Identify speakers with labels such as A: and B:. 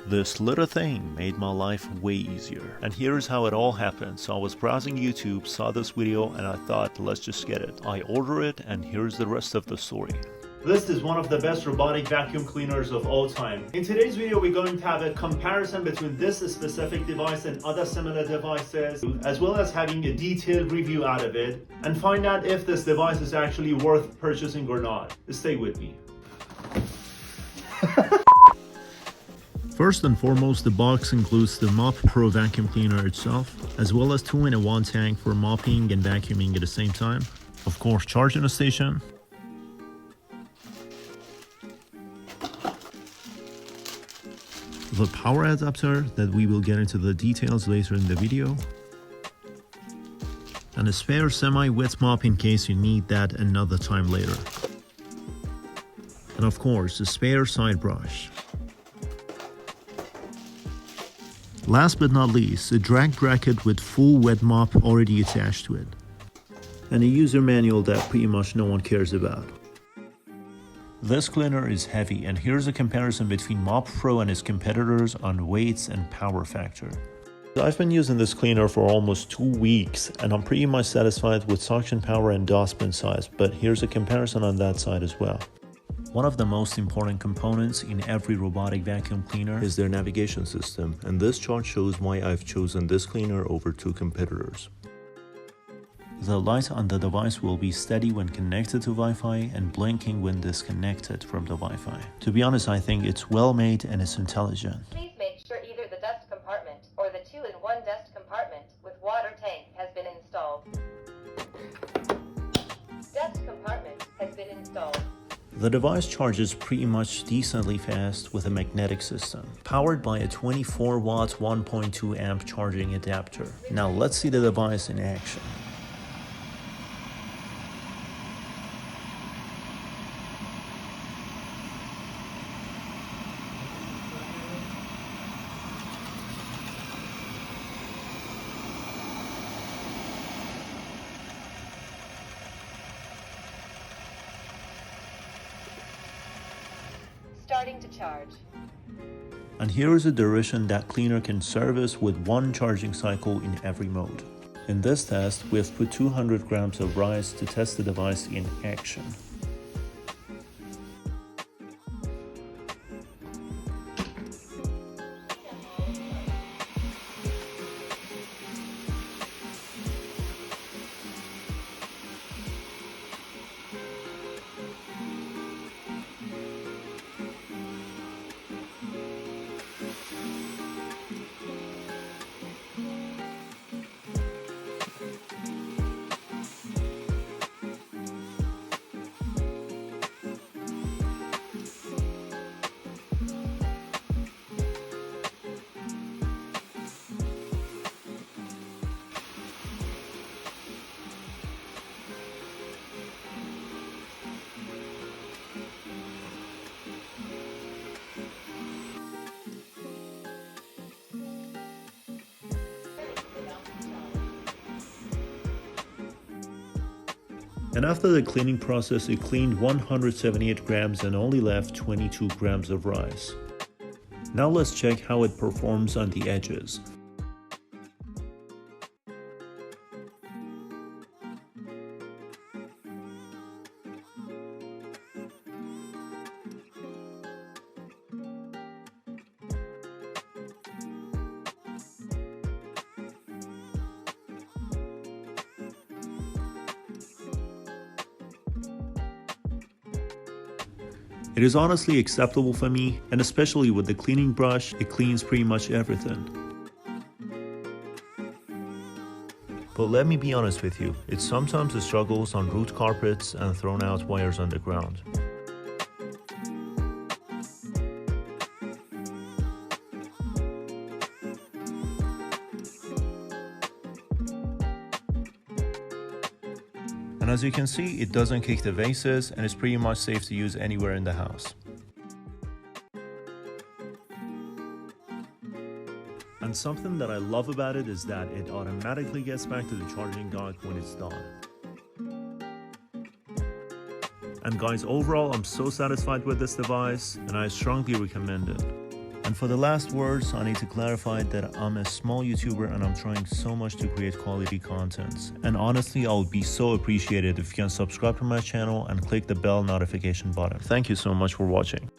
A: This little thing made my life way easier. And here's how it all happened. So I was browsing YouTube, saw this video, and I thought, let's just get it. I ordered it, and here's the rest of the story. This is one of the best robotic vacuum cleaners of all time. In today's video, we're going to have a comparison between this specific device and other similar devices, as well as having a detailed review out of it, and find out if this device is actually worth purchasing or not. Stay with me. First and foremost, the box includes the Mop Pro vacuum cleaner itself, as well as 2-in-1 tank for mopping and vacuuming at the same time. Of course, charging station. The power adapter that we will get into the details later in the video. And a spare semi-wet mop in case you need that another time later. And of course, a spare side brush. Last but not least, a drag bracket with full wet mop already attached to it. And a user manual that pretty much no one cares about. This cleaner is heavy, and here's a comparison between Mop Pro and its competitors on weights and power factor. I've been using this cleaner for almost 2 weeks, and I'm pretty much satisfied with suction power and dustbin size, but here's a comparison on that side as well. One of the most important components in every robotic vacuum cleaner is their navigation system, and this chart shows why I've chosen this cleaner over 2 competitors. The light on the device will be steady when connected to Wi-Fi and blinking when disconnected from the Wi-Fi. To be honest, I think it's well made and it's intelligent.
B: Please make sure either the dust compartment or the 2-in-1 dust compartment with water tank has been installed. Dust compartment has been installed.
A: The device charges pretty much decently fast with a magnetic system, powered by a 24-watt 1.2 amp charging adapter. Now let's see the device in action.
B: Starting to charge.
A: And here is a duration that cleaner can service with 1 charging cycle in every mode. In this test, we have put 200 grams of rice to test the device in action. And after the cleaning process, it cleaned 178 grams and only left 22 grams of rice. Now let's check how it performs on the edges. It is honestly acceptable for me, and especially with the cleaning brush, it cleans pretty much everything. But let me be honest with you, it sometimes struggles on root carpets and thrown out wires on the ground. And as you can see, it doesn't kick the vases and is pretty much safe to use anywhere in the house. And something that I love about it is that it automatically gets back to the charging dock when it's done. And guys, overall I'm so satisfied with this device and I strongly recommend it. And for the last words, I need to clarify that I'm a small YouTuber and I'm trying so much to create quality content. And honestly, I would be so appreciated if you can subscribe to my channel and click the bell notification button. Thank you so much for watching.